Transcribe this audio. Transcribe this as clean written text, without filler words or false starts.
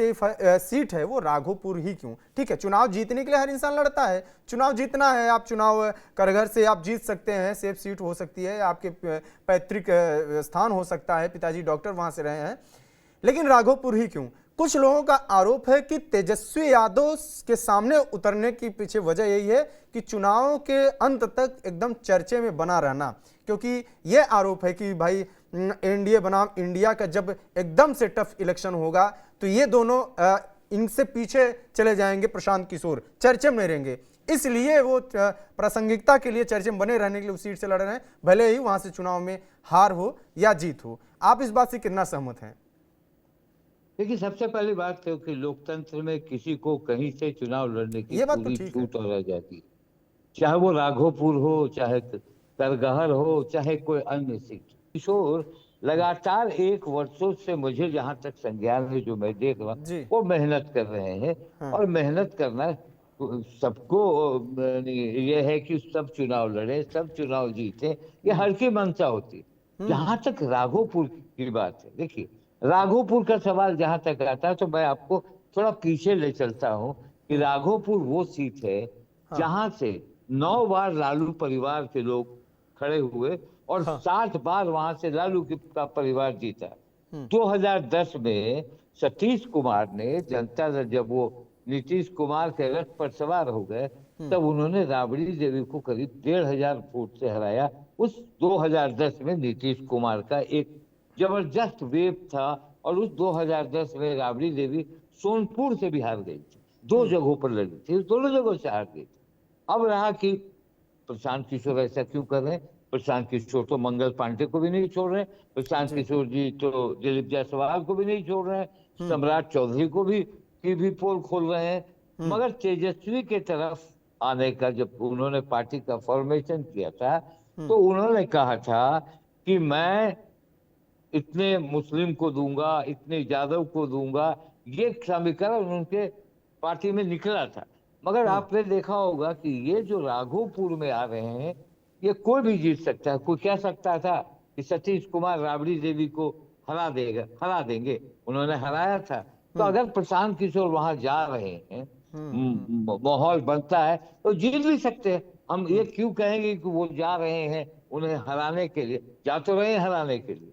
Seat है वो राघोपुर ही क्यों? ठीक है, चुनाव जीतने के लिए हर इंसान लड़ता है, चुनाव जीतना है, आप चुनाव कटघर से आप जीत सकते हैं, सेफ सीट हो सकती है, आपके पैतृक स्थान हो सकता है, पिताजी डॉक्टर वहां से रहे हैं, लेकिन राघोपुर ही क्यों? कुछ लोगों का आरोप है कि तेजस्वी यादव के सामने उतरने की पीछे वजह यही है कि चुनाव के अंत तक एकदम चर्चे में बना रहना, क्योंकि यह आरोप है कि भाई एनडीए बनाम इंडिया का जब एकदम से टफ इलेक्शन होगा तो ये दोनों इनसे पीछे चले जाएंगे, प्रशांत किशोर चर्चे में रहेंगे, इसलिए वो प्रासंगिकता के लिए चर्चे में बने रहने के लिए उस सीट से लड़ रहे हैं, भले ही वहां से चुनाव में हार हो या जीत हो। आप इस बात से कितना सहमत हैं? देखिए, सबसे पहली बात तो कि लोकतंत्र में किसी को कहीं से चुनाव लड़ने की ये बात तो पूरी ठीक है। छूट और आजादी है, चाहे वो राघोपुर हो, चाहे करगहर हो, चाहे कोई अन्य सीट। किशोर लगातार 1 वर्षों से मुझे जहां तक संज्ञान है, जो मैं देख रहा हूँ, जी। वो मेहनत कर रहे हैं। हाँ। और मेहनत करना सबको ये है कि सब चुनाव लड़े, सब चुनाव जीते, ये हर की मंशा होती है। जहां तक राघोपुर की बात है, देखिए, राघोपुर का सवाल जहां तक आता है तो मैं आपको थोड़ा पीछे ले चलता हूं कि राघोपुर वो सीट है हाँ। जहां से 9 बार लालू परिवार के लोग खड़े हुए और हाँ। 60 बार वहां से लालू का परिवार जीता। 2010 में सतीश कुमार ने जनता दल, जब वो नीतीश कुमार के रथ पर सवार हो गए, तब उन्होंने राबड़ी देवी को करीब 1,500 वोट से हराया। उस 2010 में नीतीश कुमार का एक जबरदस्त वेव था और उस 2010 में राबड़ी देवी सोनपुर से भी हार गई थी, 2 जगहों पर लड़ी थी, दोनों जगहों से हार गई थी। अब रहा कि प्रशांत किशोर ऐसा क्यों कर रहे हैं। प्रशांत किशोर तो मंगल पांडे को भी नहीं छोड़ रहे हैं, प्रशांत जी। किशोर जी तो दिलीप जायसवाल को भी नहीं छोड़ रहे हैं, सम्राट चौधरी को भी की भी पोल खोल रहे हैं। मगर तेजस्वी के तरफ आने का जब उन्होंने पार्टी का फॉर्मेशन किया था, तो उन्होंने कहा था कि मैं इतने मुस्लिम को दूंगा, इतने यादव को दूंगा, ये समीकरण उनके पार्टी में निकला था। मगर आपने देखा होगा कि ये जो राघोपुर में आ रहे हैं, ये कोई भी जीत सकता है। कोई कह सकता था कि सतीश कुमार राबड़ी देवी को हरा देंगे, उन्होंने हराया था। तो अगर प्रशांत किशोर वहां जा रहे हैं, माहौल बनता है, तो जीत भी सकते हैं। हम ये क्यों कहेंगे कि वो जा रहे हैं उन्हें हराने के लिए? जा तो रहे हैं हराने के लिए।